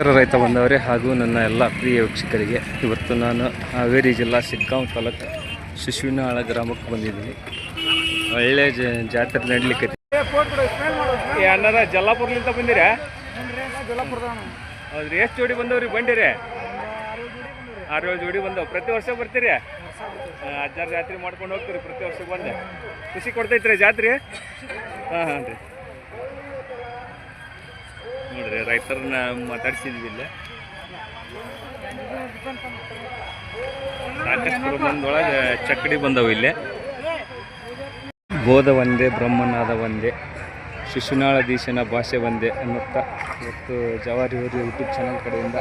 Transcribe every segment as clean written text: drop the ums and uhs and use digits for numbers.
ರೈತ ಬಂದವರೇ ಹಾಗೂ ನನ್ನ ಎಲ್ಲ ಪ್ರಿಯ ವೀಕ್ಷಕರಿಗೆ ಇವತ್ತು ನಾನು ಹಾವೇರಿ ಜಿಲ್ಲಾ ಶಿಗ್ಗಾಂವ್ ತಾಲೂಕು ಶಿಶುವಿನಾಳ ಗ್ರಾಮಕ್ಕೆ ಬಂದಿದ್ದೀನಿ. ಒಳ್ಳೆ ಜಾತ್ರೆ ನಡಲಿಕ್ಕೆ ಅಣ್ಣರ ಜಲ್ಲಾಪುರ್ಲಿಂದ ಬಂದಿರ? ಹೌದ್ರಿ. ಎಷ್ಟು ಜೋಡಿ ಬಂದವ್ರಿ ಬಂದಿರಿ? 6-7 ಜೋಡಿ ಬಂದವು. ಪ್ರತಿ ವರ್ಷ ಬರ್ತೀರಿ? ಅಜ್ಜಾರ ಜಾತ್ರೆ ಮಾಡ್ಕೊಂಡು ಹೋಗ್ತೀರಿ ಪ್ರತಿ ವರ್ಷ ಬಂದು? ಖುಷಿ ಕೊಡ್ತೈತ್ರಿ ಜಾತ್ರೆ? ಹಾಂ ರೀ. ನೋಡ್ರಿ ರೈತರನ್ನ ಮಾತಾಡ್ಸಿದ್ವಿ ಇಲ್ಲ. ಸಾಕಷ್ಟು ಪ್ರಮಾಣದೊಳಗೆ ಚಕ್ಕಡಿ ಬಂದವು ಇಲ್ಲೇ. ಬೋಧ ಒಂದೇ, ಬ್ರಹ್ಮನಾದ ಒಂದೇ, ಶಿಶುನಾಳಧೀಶನ ಭಾಷೆ ಒಂದೇ ಅನ್ನುತ್ತಾ ಇವತ್ತು ಜವಾರಿ ಹೋರಿ ಯೂಟ್ಯೂಬ್ ಚಾನಲ್ ಕಡೆಯಿಂದ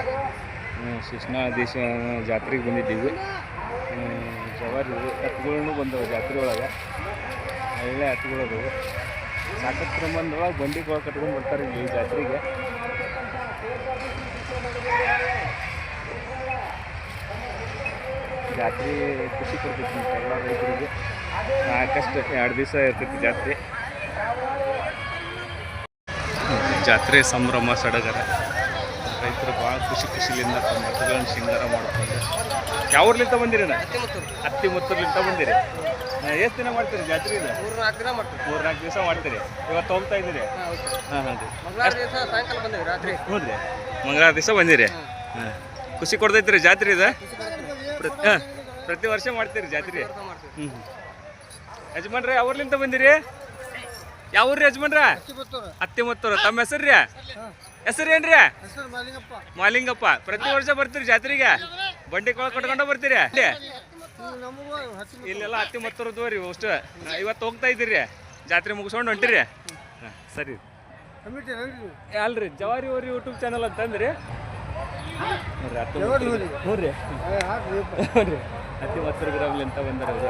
ಶಿಶುನಾಳಧೀಶ ಜಾತ್ರೆಗೆ ಬಂದಿದ್ದೀವಿ. ಜವಾರಿ ಎತ್ತುಗಳೂ ಬಂದವು ಜಾತ್ರೆ ಒಳಗೆ. ಒಳ್ಳೆ ಎತ್ತುಗಳದವು. ಸಾಕಷ್ಟು ಪ್ರಮಾಣದೊಳಗೆ ಬಂಡಿಗಳು ಕಟ್ಕೊಂಡು ಬರ್ತಾರೆ ಇಲ್ಲಿ ಜಾತ್ರೆಗೆ. ಜಾತ್ರೆ ಖುಷಿ ಕೊಡ್ತೈತಿ ಎಲ್ಲ ರೈತರಿಗೆ. ಸಾಕಷ್ಟು 2 ದಿವಸ ಇರ್ತೈತಿ ಜಾತ್ರೆ. ಜಾತ್ರೆ ಸಂಭ್ರಮ ಸಡಗರ. ರೈತರು ಭಾಳ ಖುಷಿಲಿಂದ ತಮ್ಮ ಎತ್ತುಗಳನ್ನು ಶೃಂಗಾರ ಮಾಡ್ಕೊಂಡು. ಯಾವ ಊರ್ಲಿಂದ ಬಂದಿರಿ? ಅತ್ತಿಮುತ್ತೂರ್ಲಿಂದ ಬಂದಿರಿ. ಎಷ್ಟು ದಿನ ಮಾಡ್ತೀರಿ ಜಾತ್ರೆ? ಇದೆ 3-4 ದಿನ ಮಾಡ್ತೀರಿ. 3-4 ದಿವಸ ಮಾಡ್ತೀರಿ. ಇವತ್ತು ಹೋಗ್ತಾ ಇದ್ದೀರಿ? ಹಾಂ ಹಾಂ ರೀ. ಸಾಯಂಕಾಲ ಬಂದಿರಿ ರಾತ್ರಿ. ಹ್ಞೂ ರೀ, ಮಂಗಳವಾರ ದಿವಸ ಬಂದಿರಿ. ಹಾಂ, ಖುಷಿ ಕೊಡ್ತೈತ್ರಿ ಜಾತ್ರೆ ಇದೆ? ಹಾಂ, ಪ್ರತಿ ವರ್ಷ ಮಾಡ್ತೀರಿ ಜಾತ್ರೆ? ಹ್ಞೂ. ಯಜಮಾನ್ರಿ ಅವ್ರಲಿಂದ ಬಂದಿರಿ? ಯಾವ ಊರ್ರಿ ಯಜಮಾನ್ರ? ಅತ್ತಿಮುತ್ತೂರು. ತಮ್ಮ ಹೆಸರು ರೀ? ಹೆಸರು ಏನ್ರಿ? ಮಾಲಿಂಗಪ್ಪ. ಪ್ರತಿ ವರ್ಷ ಬರ್ತೀರಿ ಜಾತ್ರೆಗೆ? ಬಂಡಿ ಕೊಳ ಕಟ್ಕೊಂಡು ಬರ್ತೀರಿ? ಇಲ್ಲೆಲ್ಲ ಅತ್ತಿಮುತ್ತೂರದ್ದು ರೀ ಅಷ್ಟು. ಇವತ್ತು ಹೋಗ್ತಾ ಇದ್ದೀರಿ ಜಾತ್ರೆ ಮುಗಿಸ್ಕೊಂಡು ಹೊಂಟಿರಿ? ಹಾಂ ಸರಿ. ಅಲ್ರಿ ಜವಾರಿ ಹೋರಿ ಯೂಟ್ಯೂಬ್ ಚಾನಲ್ ಅಂತಂದ್ರಿ? ಹ್ಞೂ ರೀ. ಅತ್ತಿಮುತ್ತೂರು ಗ್ರಾಮಲಿಂದ ಬಂದಾರ ಅವರು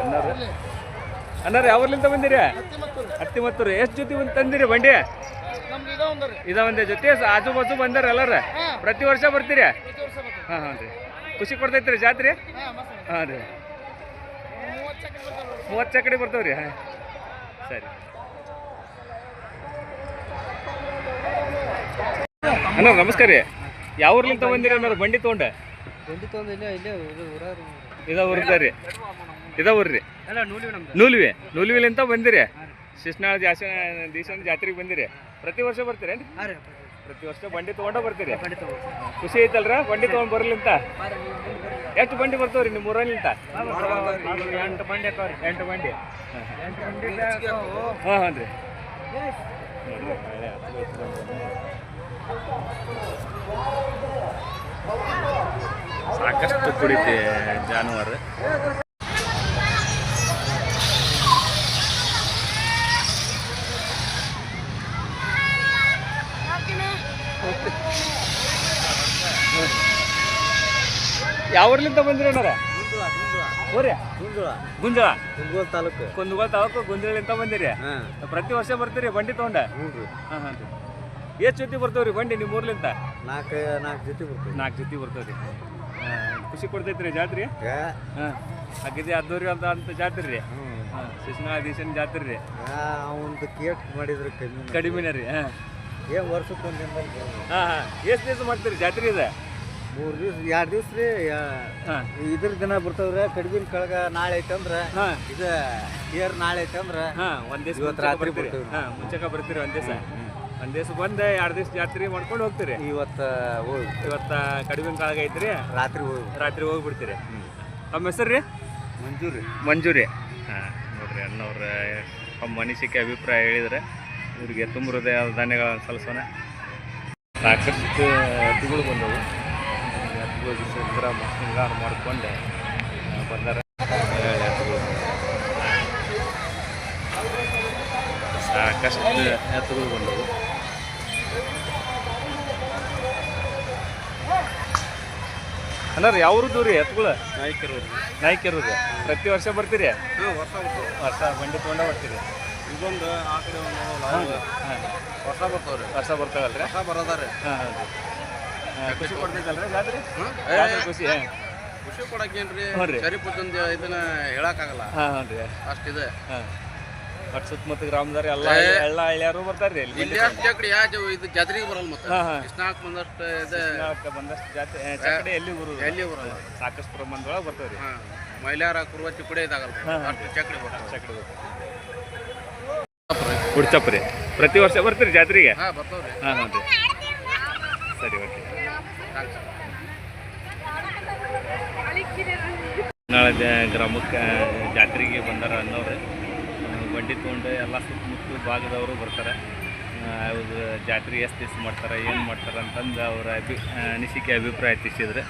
ಅನ್ನಾರ. ಯಾವ್ರಲಿಂದ ಬಂದಿರಿ? ಅತ್ತಿಮುತ್ತೂರು. ಎಷ್ಟು ಜೊತೆ ತಂದಿರಿ ಬಂಡಿ? ಇದ ಒಂದೇ ಜೊತೆ ಆಜು ಬಾಜು ಬಂದಾರ ಎಲ್ಲಾರ? ಪ್ರತಿ ವರ್ಷ ಬರ್ತೀರಿ? ಹಾಂ ಹಾಂ ರೀ. ಖುಷಿ ಕೊಡ್ತೈತ್ರಿ ಜಾತ್ರೆ? ಹಾಂ ರೀ. 30 ಚಕಡಿ ಬರ್ತಾವ್ರಿ? ಹಾಂ ಸರಿ. ಅಣ್ಣ ನಮಸ್ಕಾರ ರೀ. ಯಾವ ಊರ್ಲಿಂದ ಬಂದಿರಿ ಅನ್ನಾರು ಬಂಡಿ ತೊಗೊಂಡು? ಇದ ಊರ್ದ ರೀ? ಇದ ಊರ್ರಿ? ನೂಲ್ವಿಲಿಂದ ಬಂದಿರಿ? ಶಿಶುನಾಳ ದೀಶನ ಜಾತ್ರೆಗೆ ಬಂದಿರಿ? ಪ್ರತಿ ವರ್ಷ ಬರ್ತೀರೇನು? ಪ್ರತಿ ವರ್ಷ ಬಂಡಿ ತೊಗೊಂಡ ಬರ್ತೀರಿ? ಖುಷಿ ಐತಲ್ರ ಬಂಡಿ ತೊಗೊಂಡು ಬರ್ಲಿಂತ? ಎಷ್ಟು ಬಂಡಿ ಬರ್ತಾವ್ರಿ ನಿಮ್ಮ ಊರಲ್ಲಿಂತ? 8 ಬಂಡಿ. 8 ಬಂಡಿ. ಹಾಂ ಹಾಂ ರೀ. ಸಾಕಷ್ಟು ಕುಡಿತಿ ಜಾನುವಾರು. ಯಾವ ಊರ್ಲಿಂದ ಬಂದಿರಿ ಅಣ್ಣಾರ? ಗುಂಜಳ ತಾಲೂಕು. ಕುಂದಗೋಳ ತಾಲೂಕು ಗುಂಜಳಿಂದ ಬಂದಿರಿ? ಪ್ರತಿ ವರ್ಷ ಬರ್ತೀರಿ ಬಂಡಿ ತಗೊಂಡ? ಹಾಂ ಹಾಂ ರೀ. ಎಷ್ಟು ಜೊತೆ ಬರ್ತಾವ್ರಿ ಬಂಡಿ ನಿಮ್ಮ ಊರ್ಲಿಂದ? 4 ಜೊತೆ ಬರ್ತಾವ್ರಿ. ಖುಷಿ ಕೊಡ್ತೈತ್ರಿ ಜಾತ್ರೆ? ಹಾಂ ಹಾಗಿದ್ದೆ ಅದ್ದೂರಿ ಅಂತ ಜಾತ್ರೆ ರೀ? ಹಾಂ, ಶಿಶುನಾಳಧೀಶನ ಜಾತ್ರೆ ರೀ? ಮಾಡಿದ್ರೆ ಕಡಿಮೆನೇ ರೀ? ಹಾಂ, ವರ್ಷಕ್ಕೆ ಹಾಂ ಹಾಂ. ಎಷ್ಟು ದಿವಸ ಮಾಡ್ತೀರಿ ಜಾತ್ರೆ ಇದೆ? 3 ದಿವಸ 2 ದಿವಸ ರೀ. ಇದ್ರ ದಿನ ಬರ್ತಾವ್ರೆ. ಕಡಿಬಿನ ಕಳಗ ನಾಳೆ ಐತಂದ್ರೆ ಇದು ಏರ್ ನಾಳೆ ಐತಂದ್ರೆ ಒಂದ್ ದಿವಸ ಇವತ್ತು ರಾತ್ರಿ ಬರ್ತೀವಿ. ಮುಂಚೆಕ ಬರ್ತೀರಿ ಒಂದ್ ದಿವಸ ಬಂದು 2 ದಿವಸ ಜಾತ್ರೆ ಮಾಡ್ಕೊಂಡು ಹೋಗ್ತೀರಿ? ಇವತ್ತ ಕಡಿಬಿನ ಕಾಳಗ ಐತ್ರಿ? ರಾತ್ರಿ ಹೋಗ್ಬಿಡ್ತೀರಿ? ತಮ್ಮ ಹೆಸರು ರೀ? ಮಂಜೂರಿ. ಹಾಂ ನೋಡ್ರಿ, ಅಣ್ಣವ್ರ ತಮ್ಮ ಅನಿಸಿಕೆ ಅಭಿಪ್ರಾಯ ಹೇಳಿದ್ರೆ ಇವ್ರಿಗೆ ತುಂಬ ಹೃದಯ ಧನ್ಯಗಳನ್ನು ಸಲ್ಲಿಸೋಣ. ಸಾಕಷ್ಟು ಎತ್ತುಗಳು ಬಂದವು. ಶೃಂಗಾರ ಮಾಡಿಕೊಂಡು ಬಂದಾರ. ಸಾಕಷ್ಟು ಎತ್ತುಗಳು ಬಂದವು. ಅಣ್ಣ ಯಾವ ಊರದ್ದು ರೀ ಎತ್ತುಗಳು? ನಾಯ್ಕೆರು ರೀ. ಪ್ರತಿ ವರ್ಷ ಬರ್ತೀರಿ? ವರ್ಷ ಬಂಡಿ ತೊಗೊಂಡ ಬರ್ತೀರಿ? ಇದೊಂದು ಆ ಕಡೆ ವರ್ಷ ಬರ್ತಾವ್ರಿ. ವರ್ಷ ಬರ್ತಾವಲ್ರಿ? ವರ್ಷ ಬರೋದಾರೆ. ಹಾಂ ಹಾಂ. ಖುಷಿ ಕೊಡ್ತೈತಲ್ರಿ ಜಾತ್ರೆ? ಖುಷಿ. ಖುಷಿ ಕೊಡಕ್ಕೇನ್ರಿ? ಸರಿಪುತ್ತಂದು ಇದನ್ನ ಹೇಳಕ್ಕಾಗಲ್ಲ. ಹಾಂ ಹಾಂ ರೀ. ಅಷ್ಟಿದೆ. ಹಾಂ ಒಟ್ಟು ಸುತ್ತಮುತ್ತ ಗ್ರಾಮದವ್ರು ಎಲ್ಲ ಎಲ್ಲ ಹಳ್ಳಿಯಾರು ಬರ್ತಾರೆ ಇಲ್ಲಿ ಇಲ್ಲಿ ಅಷ್ಟು ಚಕ್ಡಿ ಯಾವ ಇದು ಜಾತ್ರೆಗೆ ಬರಲ್ಲ ಮತ್ತೆ ಹಾಂ ಹಾಂ ಕೃಷ್ಣಾಕ್ ಬಂದಷ್ಟು ಇದು ಬಂದಷ್ಟು ಜಾತಿ ಚಕಡೆ ಎಲ್ಲಿ ಬರೋದು ಎಲ್ಲಿ ಬರಲ್ಲ ಸಾಕಷ್ಟು ಪ್ರಮಾಣದೊಳಗೆ ಬರ್ತಾವೆ ರೀ ಹಾಂ ಮೈಲಾರ ಕುರುವ ಚಿಕ್ಕಡೆ ಇದಾಗಲ್ಲ ಅಷ್ಟು ಚಕ್ಡಿ ಬರ್ತಾವೆ ಚಕಡೆ ಬರ್ತಾವೆ ಹುಡ್ಚಪ್ಪ ರೀ ಪ್ರತಿ ವರ್ಷ ಬರ್ತೀರಿ ಜಾತ್ರೆಗೆ ಹಾಂ ಬರ್ತಾವ್ರಿ ಹಾಂ ಹಾಂ ರೀ ಸರಿ ಓಕೆ ನಾಳೆ ಗ್ರಾಮಕ್ಕೆ ಜಾತ್ರೆಗೆ ಬಂದಾರ ಅನ್ನೋರು ಬಂಡಿ ತೊಗೊಂಡು ಎಲ್ಲ ಸುತ್ತಮುತ್ತ ಭಾಗದವರು ಬರ್ತಾರೆ ಅವ್ರು ಜಾತ್ರೆ ಎಷ್ಟು ದಿವಸ ಮಾಡ್ತಾರೆ ಏನು ಮಾಡ್ತಾರೆ ಅಂತಂದು ಅವರ ಅನಿಸಿಕೆ ಅಭಿಪ್ರಾಯ ತಿಳಿಸಿದ್ರೆ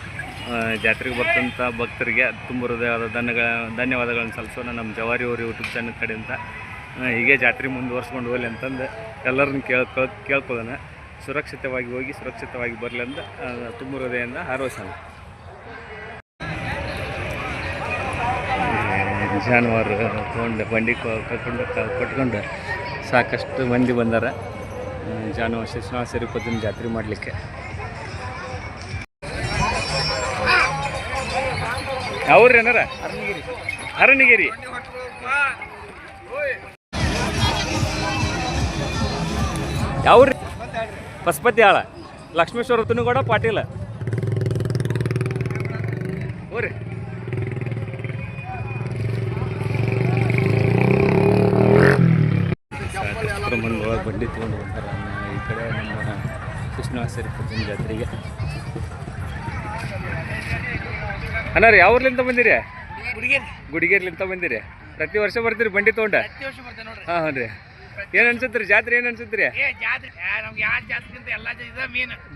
ಜಾತ್ರೆಗೆ ಬರ್ತಂಥ ಭಕ್ತರಿಗೆ ತುಂಬ ಹೃದಯವಾದ ಧನ್ಯವಾದಗಳನ್ನು ಸಲ್ಲಿಸೋಣ ನಮ್ಮ ಜವಾರಿ ಅವ್ರ ಯೂಟ್ಯೂಬ್ ಚಾನಲ್ ಕಡೆಯಿಂದ ಹೀಗೆ ಜಾತ್ರೆ ಮುಂದುವರ್ಸ್ಕೊಂಡು ಹೋಗಲಿ ಅಂತಂದು ಎಲ್ಲರನ್ನ ಕೇಳ್ಕೊಳ್ಳೋಣ ಸುರಕ್ಷಿತವಾಗಿ ಹೋಗಿ ಸುರಕ್ಷಿತವಾಗಿ ಬರಲಿ ಅಂತ ತುಂಬ ಹೃದಯದಿಂದ ಹಾರೈಸೋಣ. ಜಾನುವಾರು ತೊಗೊಂಡು ಬಂಡಿ ಕಟ್ಕೊಂಡು ಸಾಕಷ್ಟು ಮಂದಿ ಬಂದಾರ ಜಾನುವಾರು ಶ್ರೀನಿವಾಸ ಪದ್ಧತಿ ಜಾತ್ರೆ ಮಾಡಲಿಕ್ಕೆ. ಯಾವ್ರಿ ಏನಾರ ಅರಣ್ಯಗಿರಿ ಯಾವ್ರಿ ಪಸ್ಪತಿ ಆಳ ಲಕ್ಷ್ಮೇಶ್ವರ ತುನುಗೌಡ ಪಾಟೀಲ ಹೋರಿ ಪ್ರಮಾಣದೊಳಗೆ ಬಂಡಿ ತೊಗೊಂಡು ಬಂದಾರ ಈ ಕಡೆ ನಮ್ಮ ಶ್ರೀನಿವಾಸ ಪದ್ಧತಿ ಜಾತ್ರೆಗೆ. ಅಣ್ಣ ರೀ ಯಾವ್ರಲಿಂದ ಬಂದಿರಿ? ಗುಡಿಗೇರ್ಲಿಂದ ಬಂದಿರಿ. ಪ್ರತಿ ವರ್ಷ ಬರ್ತೀರಿ ಬಂಡಿ ತೊಗೊಂಡ? ಹಾಂ ಹಾಂ ರೀ. ಏನು ಅನ್ಸುತ್ತೆ ರೀ ಜಾತ್ರೆ? ಏನು ಅನ್ಸುತ್ತೆ ರೀ?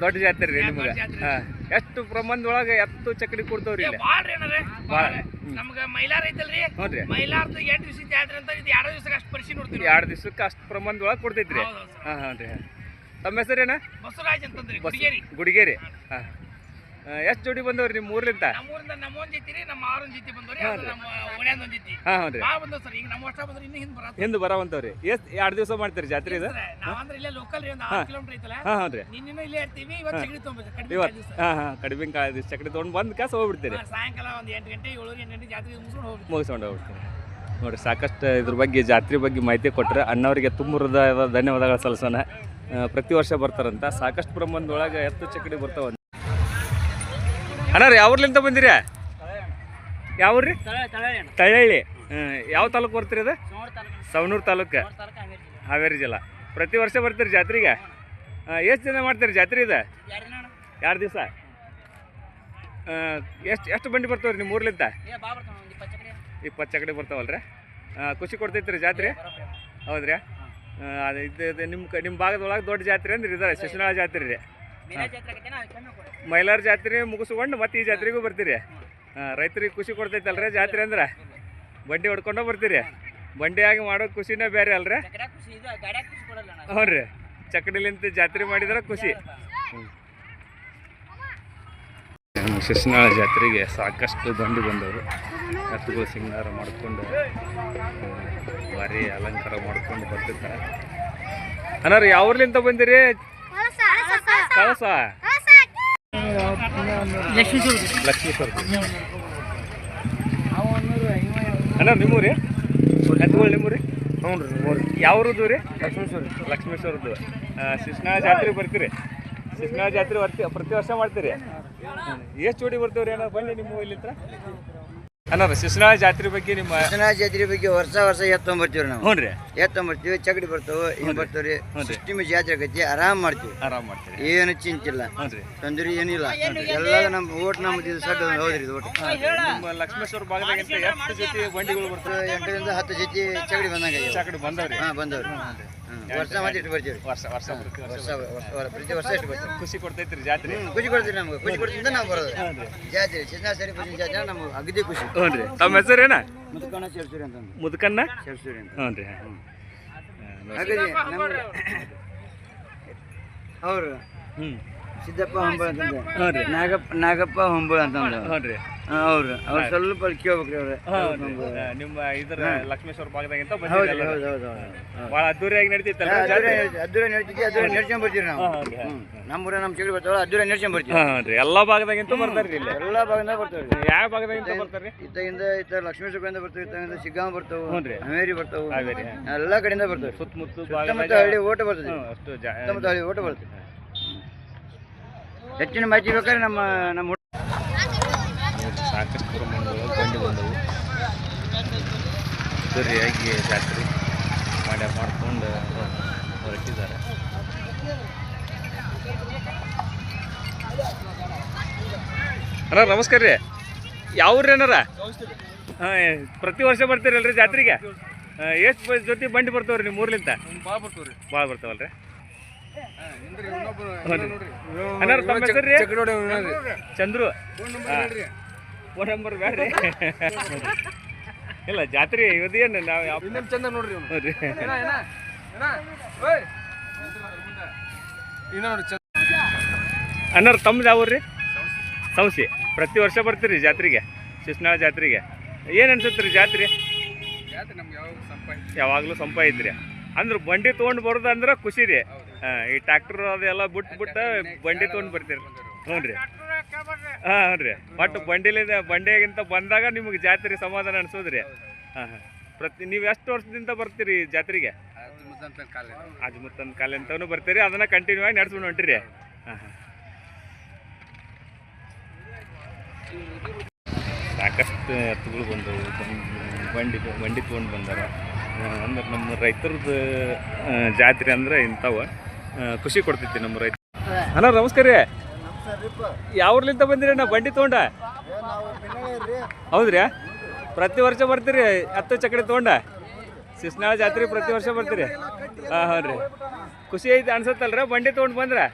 ದೊಡ್ಡ ಜಾತ್ರೆ ರೀ ನಿಮ್ಗೆ. ಹಾಂ ಎಷ್ಟು ಪ್ರಮಾಣದೊಳಗೆ ಎತ್ತು ಚಕಡಿ ಕೊಡ್ತಾವ್ರಿ ಇಲ್ಲಿ? ಭಾಳ ನಮ್ಗೆ ಮೈಲಾರ ಐತಲ್ರಿ, ಹ್ಞೂ ರೀ. ಮೈಲಾರ್ದು 8 ದಿವಸ ಜಾತ್ರೆ ಅಂತ ಇದು 2 ದಿವಸಕ್ಕೆ ಅಷ್ಟು ಪರಿಶೀಲಿ ನೋಡ್ತೀವಿ. 2 ದಿವಸಕ್ಕೆ ಅಷ್ಟು ಪ್ರಮಾಣದೊಳಗೆ ಕೊಡ್ತೈತ್ರಿ. ಹಾಂ ಹಾಂ ರೀ. ತಮ್ಮ ಹೆಸರೇನ? ಬಸವರಾಜ್ ಅಂತಂದ್ರಿ, ಗುಡಿಗೇರಿ. ಗುಡಿಗೇರಿ. ಹಾಂ ಎಷ್ಟು ಜೋಡಿ ಬಂದವ್ರಿ ನಿಮ್ಮ ಊರ್ಲಿಂದ? ನಮ್ಮೂರಿಂದ ನಮ್ಮೊಂದ್ ಜೊತೆ ರೀ, ನಮ್ಮ ಆರೊಂದ್ ಜೊತೆ ಬಂದವ್ರಿ, ಅದು ನಮ್ಮ ಒಳ್ಯಾಂದ ಒಂದ್ ಜೊತೆ. ಹಾಂ ರೀ. ಭಾಳ ಬಂದವ್ ಸರ್. ಈಗ ನಮ್ಮ ಅಷ್ಟ ಬಂದ್ರೆ ಇನ್ನು ಹಿಂದೆ ಬರತ್ತೆ. ಹಿಂದೆ ಬರವಂತವ್ರಿ. ಎಷ್ಟು 2 ದಿವಸ ಮಾಡ್ತೀರಿ ಜಾತ್ರೆ ಇದು? ನಾವಂದ್ರೆ ಇಲ್ಲೇ ಲೋಕಲ್ ರೀ, ಒಂದು 6 ಕಿಲೋಮೀಟರ್ ಐತಲ್ಲ. ಹಾಂ ಹಾಂ ರೀ. ನಿನ್ನೆ ಇಲ್ಲೇ ಇರ್ತೀವಿ. ಇವತ್ತು ಚಗಡಿ ತೊಗೊಂಡ್ಬರ್ತೀವಿ ಕಡಿಮೆ ಇವತ್ತು ದಿವಸ. ಹಾಂ ಹಾಂ ಕಡಿಮೆ ಕಾಲ ಚಕಡಿ ತೊಗೊಂಡು ಬಂದು ಕಾಸು ಹೋಗ್ಬಿಡ್ತೀರಿ. ಸಾಯಂಕಾಲ ಒಂದು 8 ಗಂಟೆ 7 ಗಂಟೆ ಜಾತ್ರೆ ಮುಗಿಸ್ಕೊಂಡು ಹೋಗ್ಬಿಡ್ತೀವಿ. ಮುಗಿಸ್ಕೊಂಡು ಹೋಗ್ಬಿಡ್ತೀನಿ ನೋಡಿರಿ. ಸಾಕಷ್ಟು ಇದ್ರ ಬಗ್ಗೆ ಜಾತ್ರೆ ಬಗ್ಗೆ ಮಾಹಿತಿ ಕೊಟ್ಟರೆ ಅಣ್ಣವರಿಗೆ ತುಂಬ ಹೃದಯದ ಧನ್ಯವಾದಗಳು ಸಲ್ಲಿಸೋಣ. ಪ್ರತಿ ವರ್ಷ ಬರ್ತಾರಂತ ಸಾಕಷ್ಟು ಪ್ರಮಾಣದೊಳಗೆ ಎತ್ತು ಚಕಡಿ ಬರ್ತಾವ. ಅಣ್ಣ ರೀ ಯಾವ್ರಲಿಂದ ಬಂದಿರಿ? ಯಾವ್ರಿ? ತಳ್ಳಳ್ಳಿ. ಯಾವ ತಾಲೂಕು ಬರ್ತೀರಿ ಅದು? ಸವಣೂರು ತಾಲೂಕು, ಹಾವೇರಿ ಜಿಲ್ಲಾ. ಪ್ರತಿ ವರ್ಷ ಬರ್ತೀರಿ ಜಾತ್ರೆಗೆ? ಎಷ್ಟು ದಿನ ಮಾಡ್ತೀರಿ ಜಾತ್ರೆ ಇದು? 2 ದಿವಸ. ಎಷ್ಟು ಬಂಡಿ ಬರ್ತಾವ್ರಿ ನಿಮ್ಮ ಊರ್ಲಿಂದ? 20 ಚಕಡಿ ಬರ್ತಾವಲ್ರಿ. ಖುಷಿ ಕೊಡ್ತೈತ್ರಿ ಜಾತ್ರೆ? ಹೌದ್ರಿ. ಅದು ಇದು ನಿಮ್ಮ ಭಾಗದೊಳಗೆ ದೊಡ್ಡ ಜಾತ್ರೆ ಅಂದ್ರೆ ಇದಾರೆ ಶಿಶುನಾಳ ಜಾತ್ರೆ ರೀ. ಮೈಲಾರ ಜಾತ್ರೆ ಮುಗಿಸ್ಕೊಂಡು ಮತ್ತೆ ಈ ಜಾತ್ರೆಗೂ ಬರ್ತೀರಿ. ರೈತರಿಗೆ ಖುಷಿ ಕೊಡ್ತೈತಲ್ರಿ ಜಾತ್ರೆ ಅಂದ್ರೆ? ಬಂಡಿ ಹೊಡ್ಕೊಂಡು ಬರ್ತೀರಿ. ಬಂಡಿಯಾಗಿ ಮಾಡೋ ಖುಷಿನೇ ಬೇರೆ ಅಲ್ರಿ? ಹ್ಞೂ ರೀ. ಚಕಡಿಲಿಂತ ಜಾತ್ರೆ ಮಾಡಿದ್ರೆ ಖುಷಿ. ಶಿಶುನಾಳ ಜಾತ್ರೆಗೆ ಸಾಕಷ್ಟು ಬಂಡಿ ಬಂದವರು ಎತ್ತುಗಳು ಸಿಂಗಾರ ಮಾಡಿಕೊಂಡು ಭಾರಿ ಅಲಂಕಾರ ಮಾಡ್ಕೊಂಡು ಬರ್ತಿರ್ತಾರೆ. ಅಣ್ಣ ಯಾವ ಊರ್ಲಿಂದ ಬಂದಿರಿ? ಕಳಸ. ಲಕ್ಷ್ಮೀಶ್ವರ. ಅಣ್ಣ ನಿಮ್ಮೂರಿ? ಎತ್ತುಗಳು ನಿಮ್ಮೂರಿ? ಹ್ಞೂ ರೀ ನಿಮ್ಮೂರಿ. ಯಾವ್ರದ್ದು ರೀ? ಲಕ್ಷ್ಮೀಶ್ವರದ್ದು. ಶಿಶುನಾಳ ಜಾತ್ರೆ ಬರ್ತೀರಿ? ಶಿಶುನಾಳ ಜಾತ್ರೆ ಪ್ರತಿ ವರ್ಷ ಮಾಡ್ತೀರಿ? ಎಷ್ಟು ಜೋಡಿ ಬರ್ತೀವ್ರಿ ಅಣ್ಣ ಬಂಡಿ ನಿಮ್ಮ ಇಲ್ಲಿಂದ? ಅಣ್ಣ ಶಿಶುನಾಳ ಜಾತ್ರೆ ಬಗ್ಗೆ ನಿಮ್ಮ ಜಾತ್ರೆ ಬಗ್ಗೆ ವರ್ಷ ಎತ್ತೊಂಬರ್ತೀವಿ ನಾವು. ಹ್ಞೂ ರೀ. ಎತ್ತೊಂಬರ್ತೀವಿ, ಚಕಡಿ ಬರ್ತಾವೆ, ಹಿಂಗೆ ಬರ್ತಾವ್ರಿ. ಸಿಸ್ಟಮ್ ಜಾತ್ರೆ ಆಗೈತಿ, ಆರಾಮ್ ಮಾಡ್ತೀವಿ. ಏನು ಚಿಂತಿಲ್ಲ, ತೊಂದರೆ ಏನಿಲ್ಲ. ಎಲ್ಲ ನಮ್ಮ ಓಟ್ ನಮ್ದು ಸಡ್ ಹೌದ್ರಿ. ಇದು ಓಟ್ ನಿಮ್ಮ ಲಕ್ಷ್ಮೇಶ್ವರ ಭಾಗದಾಗ ಎಷ್ಟು ಜೊತೆ ಬಂಡಿಗಳು ಬರ್ತವೆ? 8 ರಿಂದ 10 ಜೊತೆ ಚಕಡಿ ಬಂದಂಗೆ. ಚಕಡಿ ಬಂದವ್ರಿ? ಹಾಂ ಬಂದವ್ರಿ. ವರ್ಷ ಮಾಡಿ ಇಟ್ಟು ಬರ್ತೀವಿ. ವರ್ಷ ಪ್ರತಿ ವರ್ಷ ಎಷ್ಟು ಬರ್ತೀವಿ. ಖುಷಿ ಕೊಡ್ತೈತ್ರಿ ಜಾತ್ರೆ? ಖುಷಿ ಕೊಡ್ತೀವಿ. ನಮ್ಗೆ ಖುಷಿ ಕೊಡ್ತಿಂದ ನಾವು ಬರೋದು ಜಾತ್ರೆ. ಶಿಶುನಾಳ ಜಾತ್ರೆ ನಮ್ಗೆ ಅಗದಿ ಖುಷಿ. ಹ್ಞೂ ರೀ. ತಮ್ಮ ಹೆಸರೇನ? ಮುದುಕಣ್ಣ ಸೇರ್ಸೂರಿ ಅಂತ. ಮುದುಕಣ್ಣ ಸೇರ್ಸೂರಿ ಅಂತ. ಹ್ಞೂ ರೀ. ಹಾಗಾಗಿ ಅವರು ಹ್ಞೂ ಸಿದ್ದಪ್ಪ ಹೊಂಬಳ ಅಂತಂದ್ರೆ ಹಾಂ ರೀ ನಾಗಪ್ಪ ಹೊಂಬಳ ಅಂತಂದ್ರೆ ಹಾಂ ರೀ ಅವ್ರು ಸ್ವಲ್ಪ ಅಲ್ಲಿ ಕೇಳ್ಬೇಕ್ರಿ ಅವ್ರೆ. ನಿಮ್ಮ ಇದರ ಲಕ್ಷ್ಮೇಶ್ವರ ಭಾಗದಾಗಿಂತ ಹೌದು ಬಂದಿರಲ್ಲ ಹೌದು ಹೌದು ಹೌದು. ಭಾಳ ಅದ್ದೂರಿಯಾಗಿ ನಡೀತಿತ್ತಲ್ಲ ಅದ್ದೂರ ನಡ್ತಿದ್ವಿ, ಅದ್ದೂರ ನಡ್ಸ್ಕೊಂಡ್ ಬರ್ತೀವಿ ನಾವು. ನಮ್ಮೂರ ನಮ್ಮ ಚಳಿ ಬರ್ತಾವಲ್ಲ, ಅದ್ದೂರ ನಡ್ಸ್ಕೊಂಡ್ ಬರ್ತೀವಿ. ಹಾಂ ರೀ ಎಲ್ಲ ಭಾಗದಾಗಿಂತ ಬರ್ತಾರ್ರಿ ಇಲ್ಲಿ ಎಲ್ಲ ಭಾಗದಿಂದ ಬರ್ತಾವೆ. ಯಾವ ಭಾಗದಾಗಿಂತ ಬರ್ತಾರ್ರಿ ಇತ್ತಾಗಿಂದ ಲಕ್ಷ್ಮೇಶ್ವರದಿಂದ ಬರ್ತಾವೆ, ಇತ್ತಾಗಿಂದ ಶಿಗ್ಗಾಂವ ಬರ್ತಾವೆ, ಹ್ಞೂ ರೀ ಹಾವೇರಿ ಬರ್ತಾವೆ, ಹಾವೇರಿ ಎಲ್ಲ ಕಡೆಯಿಂದ ಬರ್ತವೆ. ಸುತ್ತಮುತ್ತ ಸುತ್ತಮುತ್ತ ಹಳ್ಳಿ ಓಟ ಬರ್ತದೆ, ಅಷ್ಟು ಸುತ್ತಮುತ್ತ ಹಳ್ಳಿ ಓಟ ಬರ್ತದೆ. ಹೆಚ್ಚಿನ ಮಾಹಿತಿ ಬೇಕಾದ್ರೆ ನಮ್ಮ ಸಾಕಷ್ಟು ಪ್ರಮಾಣಗಳು ಬಂಡಿ ಬಂದವು ಸರಿಯಾಗಿ ಜಾತ್ರೆ ಮಾಡ್ಕೊಂಡು ಹೊರಟಿದ್ದಾರೆ. ಅಣ್ಣ ನಮಸ್ಕಾರ ರೀ, ಯಾವ್ರಿ ಅಣ್ಣಾರ? ಹಾಂ, ಪ್ರತಿ ವರ್ಷ ಬರ್ತೀರಲ್ರಿ ಜಾತ್ರೆಗೆ? ಎಷ್ಟು ಜೊತೆ ಬಂಡಿ ಬರ್ತಾವ್ರಿ ನಿಮ್ಮ ಊರ್ಲಿಂದ? ಭಾಳ ಬರ್ತಾವಲ್ರಿ. ಅಣ್ಣಾರ ತಮ್ಮ ಹೆಸರು ರೀ? ಚಂದ್ರು. ಫೋನ್ ನಂಬರ್ ಬೇಡ್ರಿ. ಇಲ್ಲ ಜಾತ್ರೆ ಇವತ್ತೇನು ನಾವು ಯಾವ ಚಂದ ನೋಡ್ರಿ ನೋಡ್ರಿ ಅಣ್ಣಾರ ತಮ್ಮದು ಯಾವ ರೀ? ಸಂಸ್ಥೆ. ಪ್ರತಿ ವರ್ಷ ಬರ್ತೀರಿ ಜಾತ್ರೆಗೆ, ಶಿಸ್ನಾಳ ಜಾತ್ರೆಗೆ? ಏನು ಅನ್ಸುತ್ತೆ ರೀ ಜಾತ್ರೆ? ಯಾವಾಗಲೂ ಸಂಪ ಐತ್ರಿ. ಅಂದ್ರೆ ಬಂಡಿ ತೊಗೊಂಡು ಬರೋದು ಅಂದ್ರೆ ಖುಷಿ ರೀ. ಈ ಟ್ಯಾಕ್ಟರ್ ಅದೆಲ್ಲ ಬಿಟ್ಟು ಬಂಡಿ ತೊಗೊಂಡು ಬರ್ತೀರಿ. ಹ್ಞೂ ರೀ. ಹಾಂ ಹ್ಞೂ ರೀ. ಬಟ್ ಬಂಡಿಯಾಗಿಂತ ಬಂದಾಗ ನಿಮಗೆ ಜಾತ್ರೆ ಸಮಾಧಾನ ಅನ್ಸೋದ್ರಿ. ಹಾಂ ಹಾಂ. ನೀವು ಎಷ್ಟು ವರ್ಷದಿಂದ ಬರ್ತೀರಿ ಜಾತ್ರೆಗೆ? ಅಜ್ಮುತ್ತನ ಕಾಲಿಂತನೂ ಬರ್ತೀರಿ, ಅದನ್ನು ಕಂಟಿನ್ಯೂ ಆಗಿ ನಡ್ಸ್ಕೊಂಡು ಹೊಂಟಿರಿ? ಹಾಂ ಹಾಂ. ಸಾಕಷ್ಟು ಎತ್ತುಗಳು ಬಂದವು, ಬಂಡಿ ತೊಗೊಂಡು ಬಂದಾರ. ಅಂದ್ರೆ ನಮ್ಮ ರೈತರದ್ದು ಜಾತ್ರೆ ಅಂದ್ರೆ ಇಂಥವು ಖುಷಿ ಕೊಡ್ತೈತಿ ನಮ್ಮ ರೈತ. ಅಣ್ಣ ನಮಸ್ಕಾರ ರೀ, ಯಾವ್ರಲಿಂದ ಬಂದಿರಿ ಅಣ್ಣ ಬಂಡಿ ತೊಗೊಂಡ? ಹೌದ್ರಿ? ಪ್ರತಿ ವರ್ಷ ಬರ್ತೀರಿ ಹತ್ತು ಚಕಡಿ ತೊಗೊಂಡ? ಶಿಸ್ನಾಳ ಜಾತ್ರೆ ಪ್ರತಿ ವರ್ಷ ಬರ್ತೀರಿ? ಹಾಂ ಹಾಂ ರೀ. ಖುಷಿ ಐತಿ ಅನ್ಸತ್ತಲ್ರ ಬಂಡಿ ತೊಗೊಂಡು ಬಂದ್ರೆ?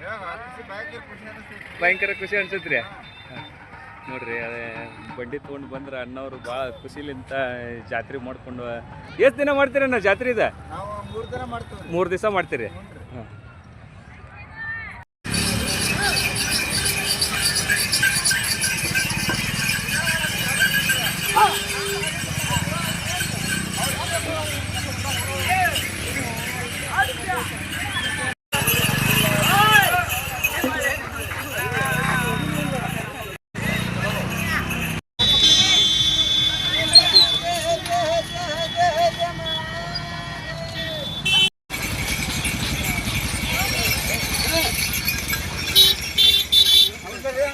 ಭಯಂಕರ ಖುಷಿ ಅನ್ಸತ್ರಿ. ನೋಡ್ರಿ ಅದೇ ಬಂಡಿ ತೊಗೊಂಡು ಬಂದ್ರೆ ಅಣ್ಣವ್ರು ಭಾಳ ಖುಷಿಲಿಂತ ಜಾತ್ರೆ ಮಾಡ್ಕೊಂಡು. ಎಷ್ಟು ದಿನ ಮಾಡ್ತೀರಿ ಅಣ್ಣ ಜಾತ್ರೆ ಇದೆ? 3 ದಿವಸ ಮಾಡ್ತೀರಿ? ಹಾಂ.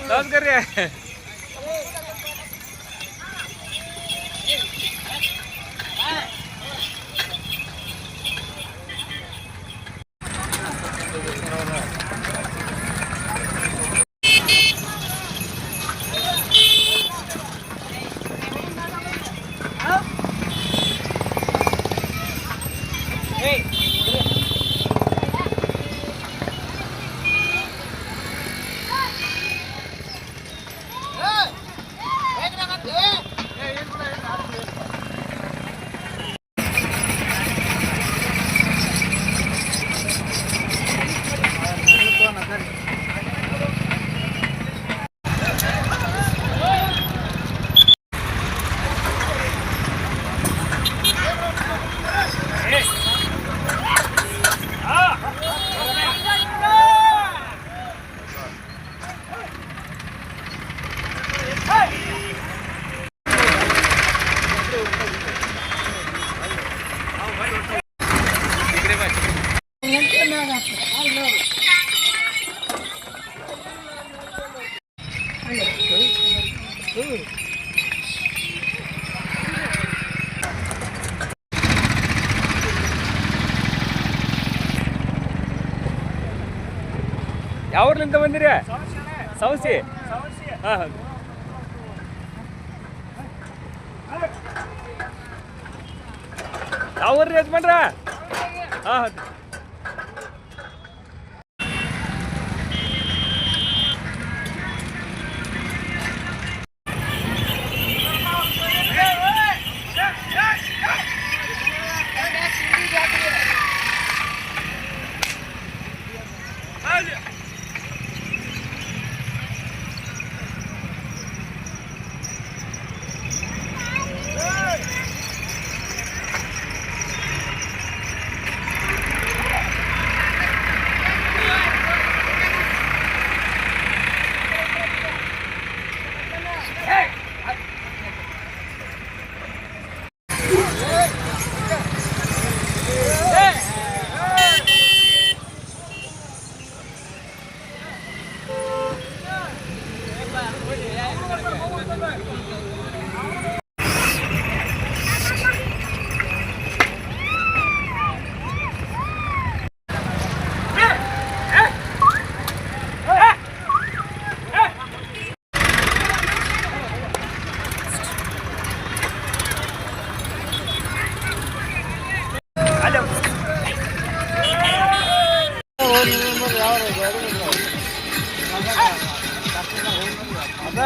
ನಮಸ್ಕಾರ ರೀ. ಯಾವ್ರಲಿಂದ ಬಂದಿರಿ? ಸೌಸಿ. ಹಾಂ. ಯಾವ್ರಿ ಯಜಮಾನ್ರ? ಹಾಂ. ಅದ